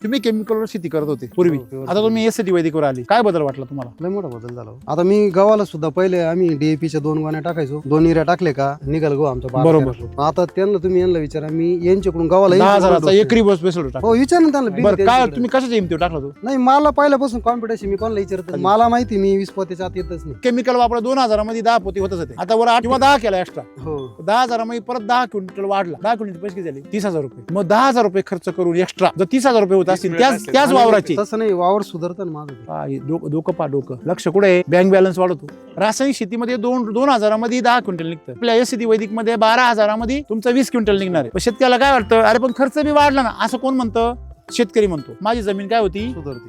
तुम्ही केमिकलवर शेती करत होते पूर्वी, आता तुम्ही एसटी वैदिकवर आली, काय बदल वाटला तुम्हाला? लय मोठा बदल झाला. आता मी गव्हाला सुद्धा पहिले आम्ही डीएपीच्या 2 गोण्या टाकायचो, 2 युरिया टाकले का निघाल गो आमचा 12. बरोबर. आता त्यांना तुम्ही यांना विचारा, मी यांच्याकडून गव्हाला 10,000चा एकरी बस बेसल टाकला. हो विचार ना त्यांना. बरं काय तुम्ही कशाच्या हिमतीवर टाकला तो? नाही मला पहिल्यापासून कॉन्फिडन्स, मी कोणाला विचारत मला माहिती मी 20 पोत्याच्या आत येतच नाही. केमिकल वापरा 2,000 मध्ये 10 पोती होतच होते, आता वर 8 किंवा 10 केला एक्स्ट्रा. हो 10,000 मध्ये परत 10 क्विंटल वाढला, 10 क्विंटल पैसे झाले 30,000 रुपये. मग 10,000 रुपये खर्च करून एक्स्ट्रा जर 30,000 रुपये होत असतील त्याच वावराचे, तसं नाही वावर सुधारतं ना माझं. डोकं लक्ष कुठे आहे? बँक बॅलन्स वाढवतो. रासायनिक शेतीमध्ये 2,000 मध्ये 10 क्विंटल निघतं, आपल्या एसटी वैदिक मध्ये 12,000 मध्ये तुमचं 20 क्विंटल निघणार आहे. शेतकऱ्याला काय वाटतं, अरे पण खर्च बी वाढला ना, असं कोण म्हणतं? शेतकरी म्हणतो माझी जमीन काय होती,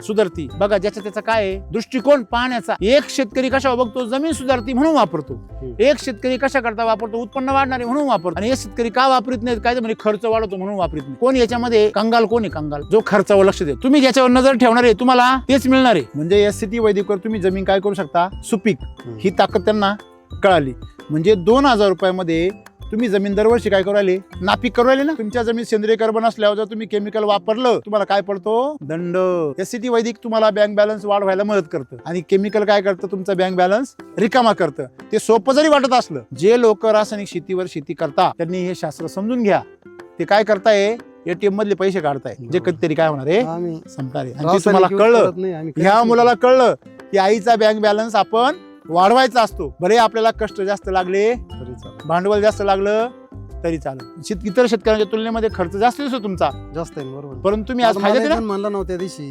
सुधारती. बघा ज्याचा त्याचा काय आहे दृष्टिकोन पाहण्याचा. एक शेतकरी कशा बघतो, जमीन सुधारती म्हणून वापरतो. एक शेतकरी कशा करता वापरतो, उत्पन्न वाढणारे म्हणून वापरतो. आणि एक शेतकरी का वापरत नाही, काय म्हणजे खर्च वाढवतो म्हणून वापरत नाही. कोण याच्यामध्ये कंगाल, कोण आहे कंगाल? जो खर्चावर लक्ष देतो. तुम्ही ज्याच्यावर नजर ठेवणार आहे तुम्हाला तेच मिळणार आहे. म्हणजे एसटी वैदिकवर तुम्ही जमीन काय करू शकता, सुपीक, ही ताकद त्यांना कळाली. म्हणजे 2,000 रुपयामध्ये तुम्ही जमीन दरवर्षी काय करू राहिले, नापीक करू राहिले ना. तुमच्या जमीन सेंद्रिय कार्बन असल्यावर जर तुम्ही केमिकल वापरलं तुम्हाला काय पडतो, दंड. एसटी वैदिक तुम्हाला बँक बॅलन्स वाढवायला मदत करतं आणि केमिकल काय करतं, तुमचा बँक बॅलन्स रिकामा करतं. ते सोपं जरी वाटत असलं, जे लोक रासायनिक शेतीवर शेती करता त्यांनी हे शास्त्र समजून घ्या. ते काय करताय, एटीएम मधले पैसे काढताय, जे कधीतरी काय होणार आहे, संपणार आहे. आणि ते तुम्हाला कळलं, ह्या मुलाला कळलं की आईचा बँक बॅलन्स आपण वाढवायचा असतो. बरे आपल्याला कष्ट जास्त लागले, भांडवल जास्त लागलं तरी चालेल. इतर शेतकऱ्यांच्या तुलनेमध्ये खर्च जास्त दिसतो तुमचा, जास्त आहे बरोबर. परंतु तुम्ही आज फायदा म्हणला नव्हत्या दिवशी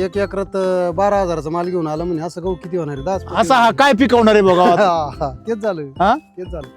1 एकरात 12,000चा माल घेऊन आला म्हणे, असं गहू किती होणार आहे, 10. असा हा काय पिकवणार आहे बघा. तेच झालं. हा तेच झालं.